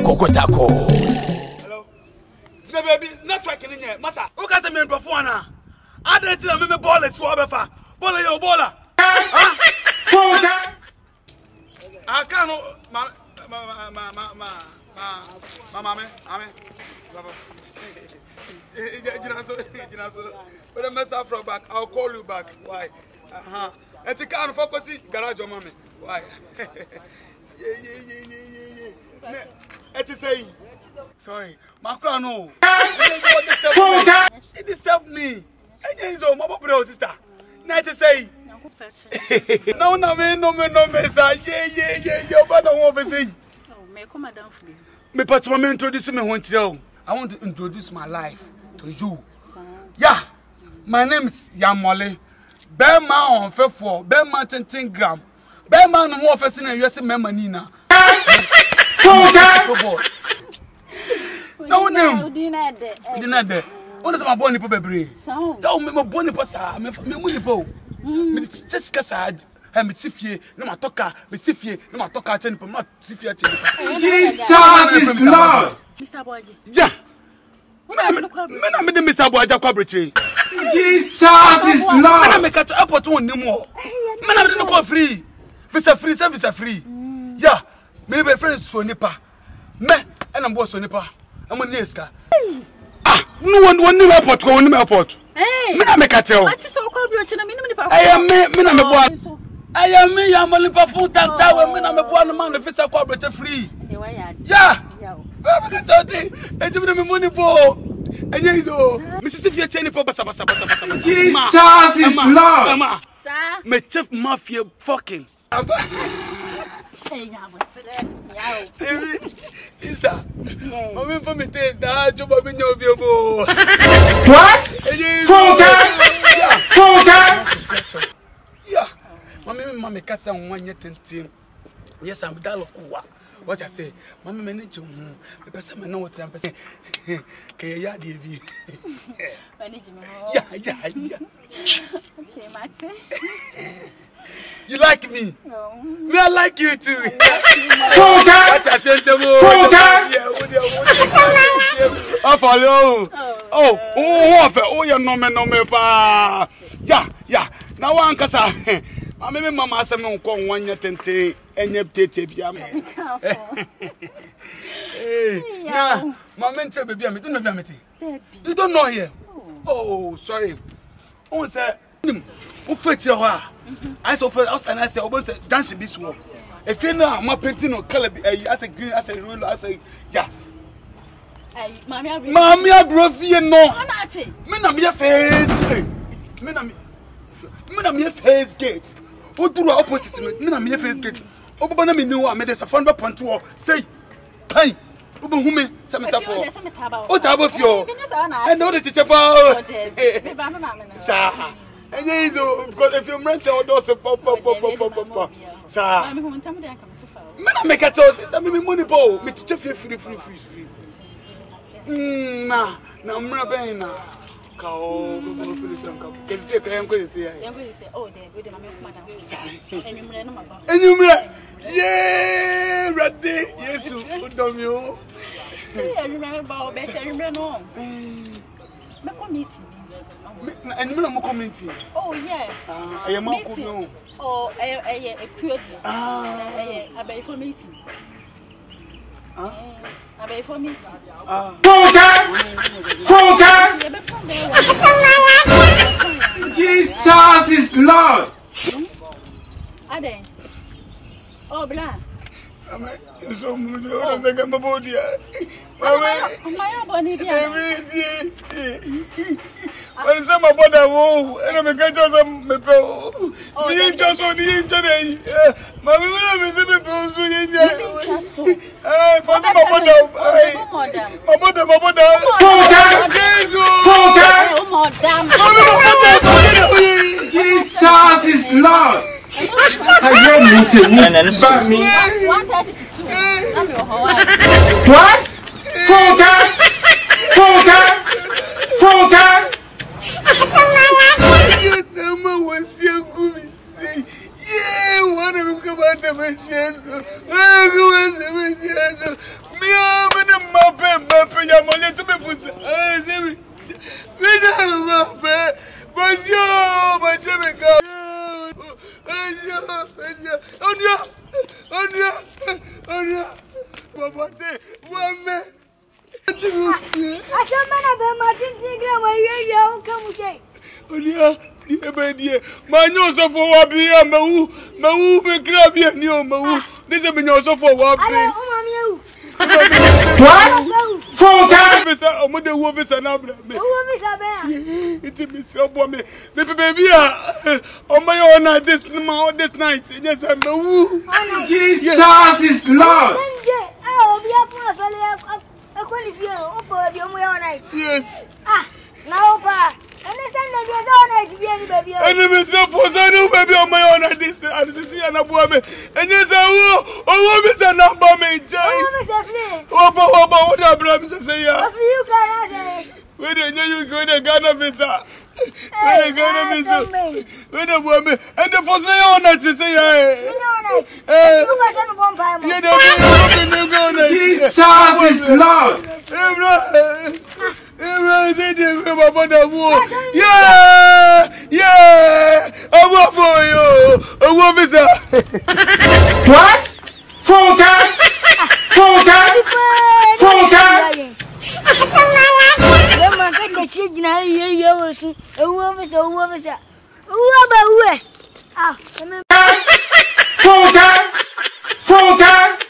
Coco Taco. Hello. It's my baby. Network in here. Massa. Who can say me perform now? I didn't tell me ball is swab for. Baller your baller. Huh? I can't. But I mess up from back. I'll call you back. Why? And you can't focus it. Garage your mommy. Why? Yeah. It is saying. Sorry, my crown. No. It disturbed me. And you my brother sister. Not to say. No, sir. Yeah. But I want to say. Me come down for you. Me part me introduce me one to I want to introduce my life to you. Yeah, my name is Yamole. Bema on Fefo, Bema 10 gram. Bema no more first in US Memanina. No name. Dinner there. What is my bonny pobre? Don't me my bonny passa, me money po. Me just casad. I'm a Tifie, no my talker, Tifie, no my talker, 10 per month. Tifie. Jesus is Lord. Mr. Boji. Yeah. Men are meeting Mr. Boja Quabritry. Jesus is Lord. Men are making to airport one no more. Men are not call free. Visa free, service free. Yeah. Many my friends so nipa. Me and I'm boss so nipa. I'm on Neska. No one new airport, one airport. Hey. Men are making tell. What is so called you? I am me, men are me. I am me, I'm only for full time tower. Men are me one man, the visa quabritry free. Yeah. Money for and Mississippi Jesus is Lord. Sir, my chief mafia fucking. Is that? I'm for me taste that job of your What? Funke? Yeah. Mammy Cassa 1 year 10. Yes, I'm Dalokuwa. What I say, Mamma manage you. The person know what I'm saying. Can you DV? Yeah. okay, Max. You like me? No. Me, I like you too. What I said to I follow. Oh, you know me, pa. Yeah. Now one casa. I mean, Mamma said, no, come 1 year 10 and you tete be. Nah, my mentor baby, I don't know you don't know here. Oh, sorry. Oh, sir. Who fit your hair? I saw first outside. I said, "Oh, dancing this one." If you know, I'm painting or color. I say green. I say ruler. I say yeah. Mommy, I brought you no. Me na me face. Me na me face gate. Who do the opposite me? Me na me face gate. Obo na me know. I made a phone by point to say, "Hey, Obo who me? Say me say for." Oh, tabo fio. I know the teacher for. Sir. And because if you rent the doors, pop. Sir. Me na make a toast. I mean money po. Me teacher free. Nah, I'm rubbing now. Cow, go for this uncle. Can you say, I'm going to say, oh, they're my madam. And you, yeah, ready. Yes, you don't you. I remember about better. I remember no. And you know, community. Oh, yeah. I am up no. Oh, a queer. I pay for meeting. I pay for meeting. Jesus is Lord. Ade. Oh, blah. So much. I'm going to go there. My body. When some about the wall, and I'm going to me go. You just on the internet. Mammy, will be the people who in there. For them about my mother. Jesus is Lord. I hear me. What? Funke! Number one, so good. Yeah, one of them come out of my channel. Onia. Baba de. Wame. Asamana be Martin Tigre wa ye o kamu say. Onia, die be die. Ma nyo so fo wa bi ya mawu be kra bi ani o mawu. This be nyo so fo wa bi. Ale o ma mi ewu. What? Funka! Visa omo de wo visa na bra me. Wo visa be ya. Iti mi sra bo me. Me baby a omo yo na this night. Yes I mawu. Jesus is Lord. Nje, obi apo so le akwalifie o po bi o mo ya night. Yes. Na opa. Ene sen no dey so night bi ani baby. Ene me say for say no baby omo yo na this and this ya na bo me. Enye say wo visa na bo me je. O me say free. Obo wo da bra me say ya. Of you can say. We dey you go dey Ghana visa. We dey Ghana visa. We dey bo me. And the for say you na say ya. You go say no bomb pie mo. You dey go na. Jesus is Lord. Every day we baba da wo. Yeah. Owo for you. Owo visa. What? Funka! Funka! Funka! Lema ka ke jina ye wo su. Owo visa. Owo ba we. Funka! Funka!